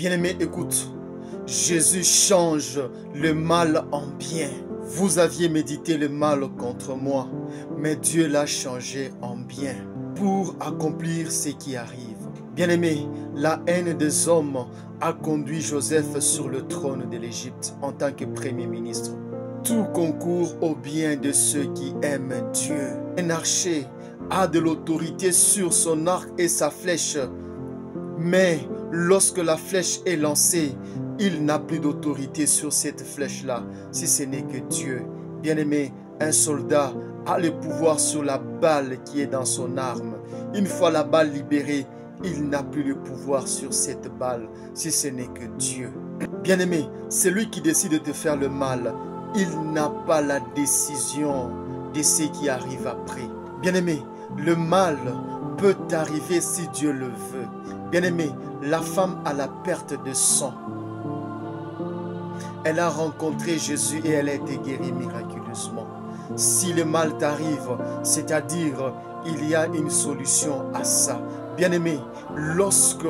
Bien-aimé, écoute. Jésus change le mal en bien. Vous aviez médité le mal contre moi, mais Dieu l'a changé en bien pour accomplir ce qui arrive. Bien-aimé, la haine des hommes a conduit Joseph sur le trône de l'Égypte en tant que premier ministre. Tout concourt au bien de ceux qui aiment Dieu. Un archer a de l'autorité sur son arc et sa flèche, mais lorsque la flèche est lancée, il n'a plus d'autorité sur cette flèche-là, si ce n'est que Dieu. Bien-aimé, un soldat a le pouvoir sur la balle qui est dans son arme. Une fois la balle libérée, il n'a plus le pouvoir sur cette balle, si ce n'est que Dieu. Bien-aimé, celui qui décide de te faire le mal, il n'a pas la décision de ce qui arrive après. Bien-aimé, le mal peut t'arriver si Dieu le veut. Bien-aimé, la femme a la perte de sang. Elle a rencontré Jésus et elle a été guérie miraculeusement. Si le mal t'arrive, c'est-à-dire il y a une solution à ça. Bien-aimé, lorsque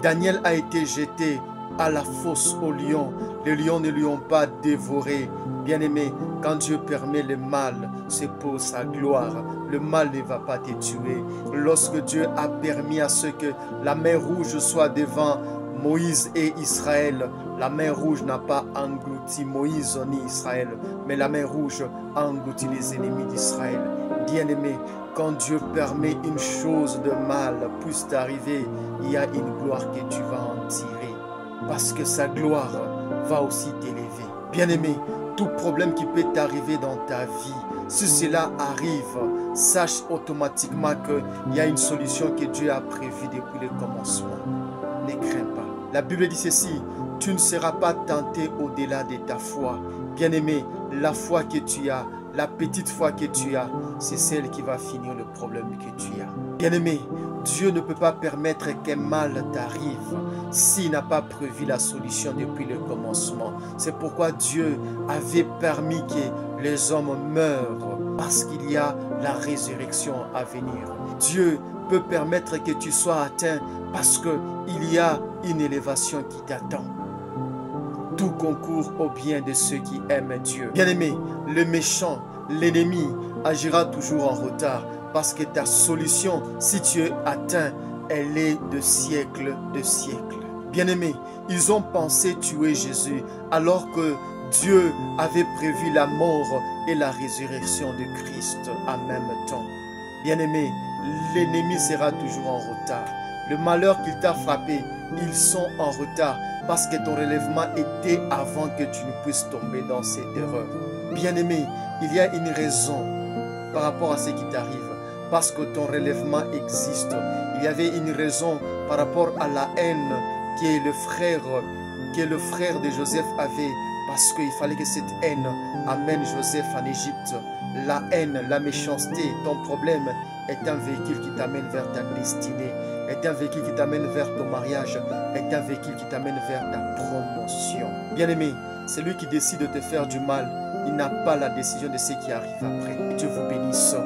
Daniel a été jeté à la fosse aux lions, les lions ne lui ont pas dévoré. Bien-aimé, quand Dieu permet le mal, c'est pour sa gloire. Le mal ne va pas te tuer. Lorsque Dieu a permis à ce que la mer Rouge soit devant Moïse et Israël, la mer Rouge n'a pas englouti Moïse ni Israël, mais la mer Rouge a englouti les ennemis d'Israël. Bien-aimé, quand Dieu permet une chose de mal puisse t'arriver, il y a une gloire que tu vas en tirer, parce que sa gloire va aussi t'élever. Bien-aimé, tout problème qui peut t'arriver dans ta vie, si cela arrive, sache automatiquement qu'il y a une solution que Dieu a prévue depuis le commencement. Ne crains pas. La Bible dit ceci, tu ne seras pas tenté au-delà de ta foi. Bien-aimé, la foi que tu as, la petite foi que tu as, c'est celle qui va finir le problème que tu as. Bien-aimé, Dieu ne peut pas permettre qu'un mal t'arrive s'il n'a pas prévu la solution depuis le commencement. C'est pourquoi Dieu avait permis que les hommes meurent, parce qu'il y a la résurrection à venir. Dieu peut permettre que tu sois atteint parce qu'il y a une élévation qui t'attend. Tout concourt au bien de ceux qui aiment Dieu. Bien-aimé, le méchant, l'ennemi agira toujours en retard parce que ta solution, si tu es atteint, elle est de siècle de siècle. Bien-aimé, ils ont pensé tuer Jésus alors que Dieu avait prévu la mort et la résurrection de Christ en même temps. Bien-aimé, l'ennemi sera toujours en retard. Le malheur qu'il t'a frappé, ils sont en retard parce que ton relèvement était avant que tu ne puisses tomber dans cette erreur. Bien-aimé, il y a une raison par rapport à ce qui t'arrive. Parce que ton relèvement existe. Il y avait une raison par rapport à la haine que le frère de Joseph avait. Parce qu'il fallait que cette haine amène Joseph en Égypte. La haine, la méchanceté, ton problème est un véhicule qui t'amène vers ta destinée, est un véhicule qui t'amène vers ton mariage, est un véhicule qui t'amène vers ta promotion. Bien-aimé, celui qui décide de te faire du mal, il n'a pas la décision de ce qui arrive après. Que Dieu vous bénisse.